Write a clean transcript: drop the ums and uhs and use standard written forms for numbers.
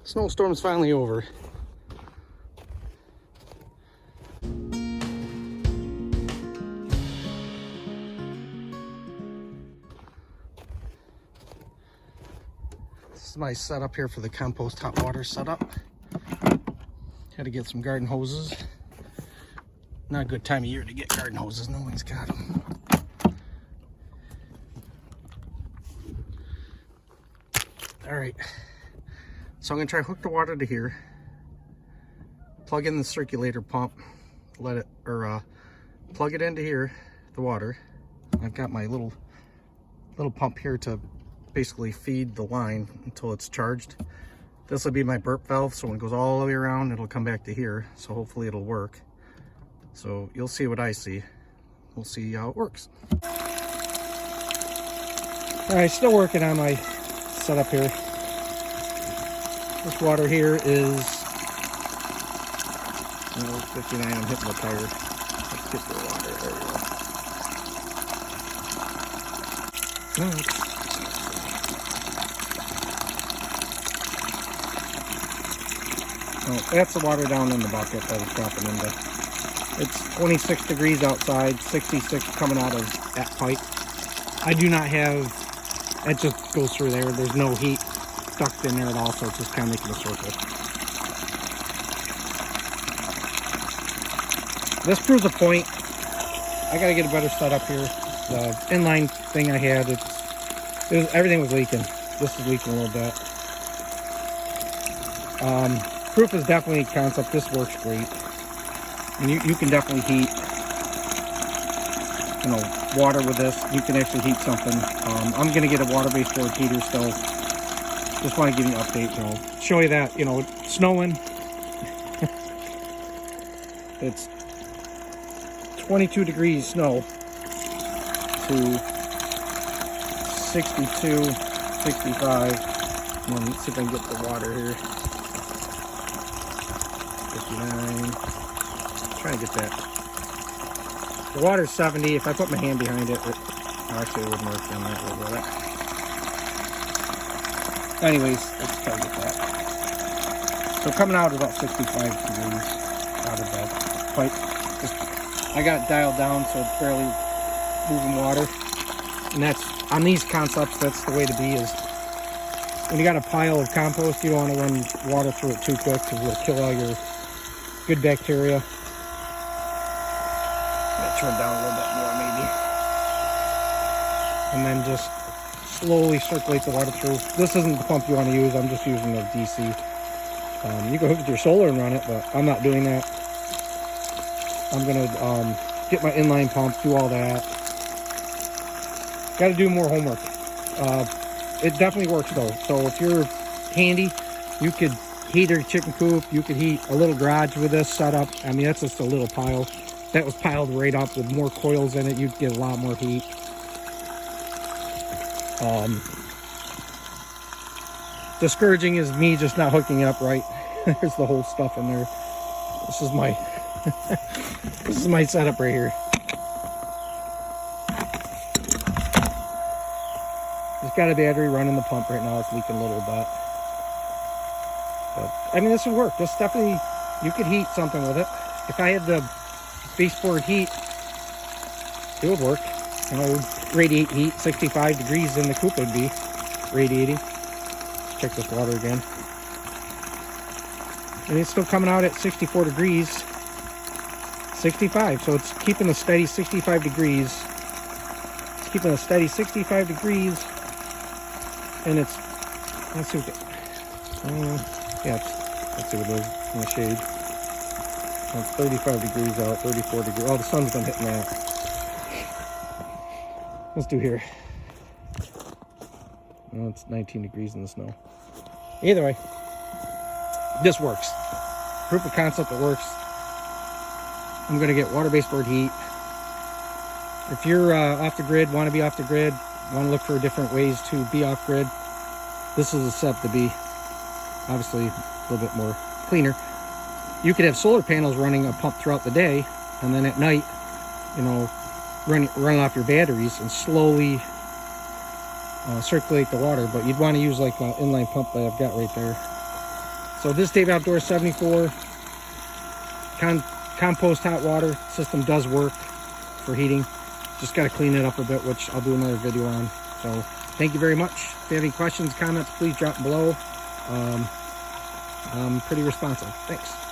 Snowstorm's finally over. This is my setup here for the compost hot water setup. Had to get some garden hoses. Not a good time of year to get garden hoses. No one's got them. All right. So I'm gonna try to hook the water to here. Plug in the circulator pump. Let it, or plug it into here, the water. I've got my little pump here to basically feed the line until it's charged. This will be my burp valve, so when it goes all the way around, it'll come back to here. So hopefully it'll work. So you'll see what I see. We'll see how it works. All right, still working on my setup here. This water here is 59. I'm hitting the tire. Let's get the water. There we go. No, oh, that's the water down in the bucket that it's dropping into. It's 26 degrees outside, 66 coming out of that pipe. I do not have, it just goes through there. There's no heat stuck in there at all, so it's just kind of making a circle. This proves a point. I gotta get a better setup here. The inline thing I had, everything was leaking. This is leaking a little bit. Proof is definitely a concept. This works great. And you can definitely heat, water with this. You can actually heat something. I'm gonna get a water-based board heater still. Just want to give you an update, show you that, it's snowing. It's 22 degrees snow to 62, 65. Let's see if I can get the water here. 59. Try to get that. The water's 70. If I put my hand behind it, actually it wouldn't work on that a little bit. Anyways, let's try to get that. So coming out about 65 degrees out of the pipe. I got it dialed down so it's barely moving water. And that's, on these concepts, that's the way to be, is when you got a pile of compost, you don't want to run water through it too quick because it'll kill all your good bacteria. Turn down a little bit more maybe, and then just slowly circulate the water through. This isn't the pump you want to use. I'm just using the DC. You can hook it to your solar and run it, but I'm not doing that. I'm gonna get my inline pump, do all that. Got to do more homework. It definitely works though. So if you're handy, you could heat a chicken coop. You could heat a little garage with this setup. I mean, that's just a little pile. That was piled right up with more coils in it. You'd get a lot more heat. Discouraging is me just not hooking it up right. There's the whole stuff in there. This is my this is my setup right here. It's got a battery running the pump right now. It's leaking a little bit. But, I mean, this would work. This definitely, you could heat something with it. If I had the baseboard heat, it would work. Radiate heat. 65 degrees in the coop would be radiating. Let's check this water again. And it's still coming out at 64 degrees. 65, so it's keeping a steady 65 degrees. It's keeping a steady 65 degrees. And it's, let's see what let's see what it is in the shade. It's 35 degrees out, 34 degrees. Oh, the sun's been hitting that. Let's do here. Oh, it's 19 degrees in the snow. Either way, this works. Proof of concept, it works. I'm going to get water-based board heat. If you're off the grid, want to be off the grid, want to look for different ways to be off grid, this is a setup to be. Obviously, a little bit more cleaner. You could have solar panels running a pump throughout the day, and then at night, run off your batteries and slowly circulate the water. But you'd want to use like an inline pump that I've got right there. So this Dave Outdoors 74 compost hot water system does work for heating. Just got to clean it up a bit, which I'll do another video on. So thank you very much. If you have any questions, comments, please drop below. I'm pretty responsive. Thanks.